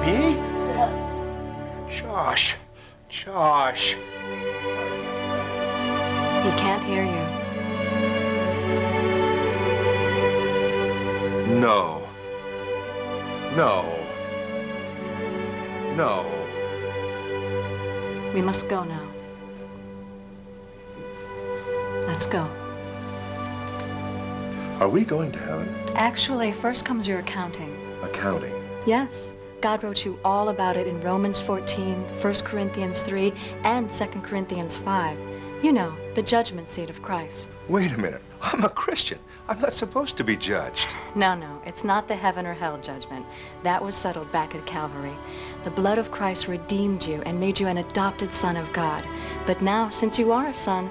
Me? Josh. Josh. He can't hear you. No. No. No. We must go now. Let's go. Are we going to heaven? Actually, first comes your accounting. Accounting. Yes. God wrote you all about it in Romans 14, 1 Corinthians 3, and 2 Corinthians 5. You know, the judgment seat of Christ. Wait a minute. I'm a Christian. I'm not supposed to be judged. No, it's not the heaven or hell judgment. That was settled back at Calvary. The blood of Christ redeemed you and made you an adopted son of God. But now, since you are a son,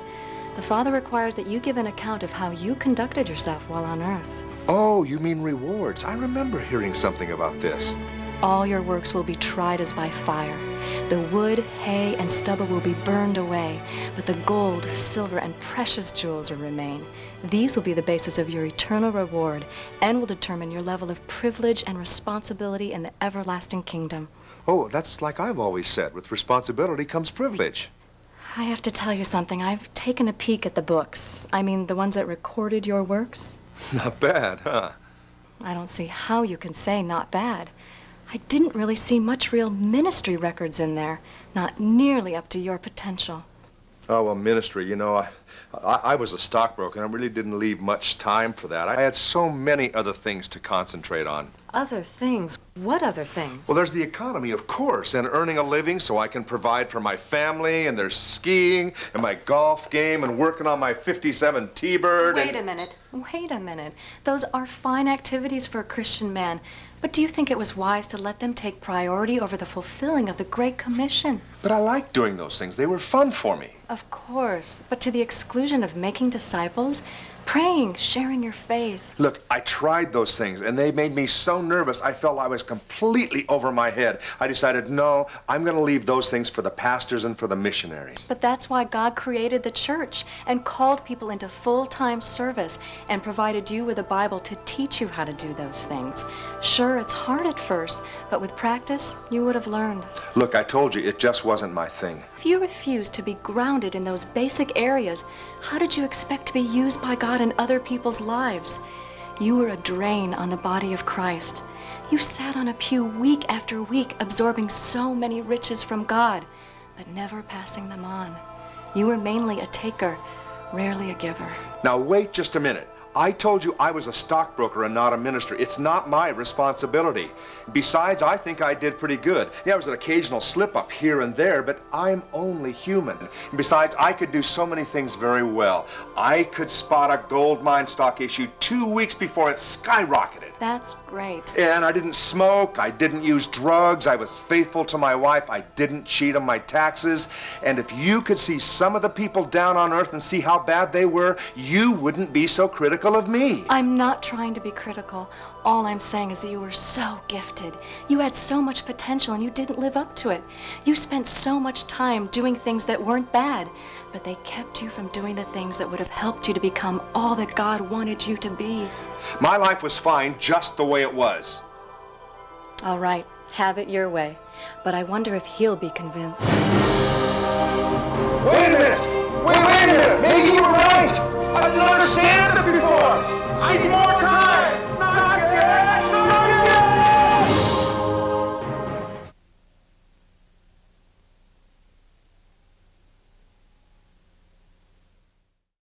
the Father requires that you give an account of how you conducted yourself while on earth. Oh, you mean rewards. I remember hearing something about this. All your works will be tried as by fire. The wood, hay, and stubble will be burned away, but the gold, silver, and precious jewels will remain. These will be the basis of your eternal reward and will determine your level of privilege and responsibility in the everlasting kingdom. Oh, that's like I've always said. With responsibility comes privilege. I have to tell you something. I've taken a peek at the books. I mean, the ones that recorded your works. Not bad, huh? I don't see how you can say not bad. I didn't really see much real ministry records in there. Not nearly up to your potential. Oh, well, ministry, you know, I was a stockbroker, and I really didn't leave much time for that. I had so many other things to concentrate on. Other things? What other things? Well, there's the economy, of course, and earning a living so I can provide for my family, and there's skiing, and my golf game, and working on my 57 T-Bird. Wait a minute. Those are fine activities for a Christian man. But do you think it was wise to let them take priority over the fulfilling of the Great Commission? But I liked doing those things. They were fun for me. Of course, but to the exclusion of making disciples, praying, sharing your faith. Look, I tried those things, and they made me so nervous I felt I was completely over my head. I decided, no, I'm going to leave those things for the pastors and for the missionaries. But that's why God created the church and called people into full-time service and provided you with a Bible to teach you how to do those things. Sure, it's hard at first, but with practice, you would have learned. Look, I told you, it just wasn't my thing. If you refuse to be grounded in those basic areas, how did you expect to be used by God in other people's lives? You were a drain on the body of Christ. You sat on a pew week after week, absorbing so many riches from God, but never passing them on. You were mainly a taker, rarely a giver. Now, wait just a minute. I told you I was a stockbroker and not a minister. It's not my responsibility. Besides, I think I did pretty good. Yeah, there was an occasional slip-up here and there, but I'm only human. And besides, I could do so many things very well. I could spot a gold mine stock issue 2 weeks before it skyrocketed. That's great. And I didn't smoke, I didn't use drugs, I was faithful to my wife, I didn't cheat on my taxes. And if you could see some of the people down on earth and see how bad they were, you wouldn't be so critical of me. I'm not trying to be critical. All I'm saying is that you were so gifted. You had so much potential and you didn't live up to it. You spent so much time doing things that weren't bad, but they kept you from doing the things that would have helped you to become all that God wanted you to be. My life was fine just the way it was. All right, have it your way. But I wonder if he'll be convinced. Wait a minute! Wait a minute! Maybe you were right! I didn't understand this before! I didn't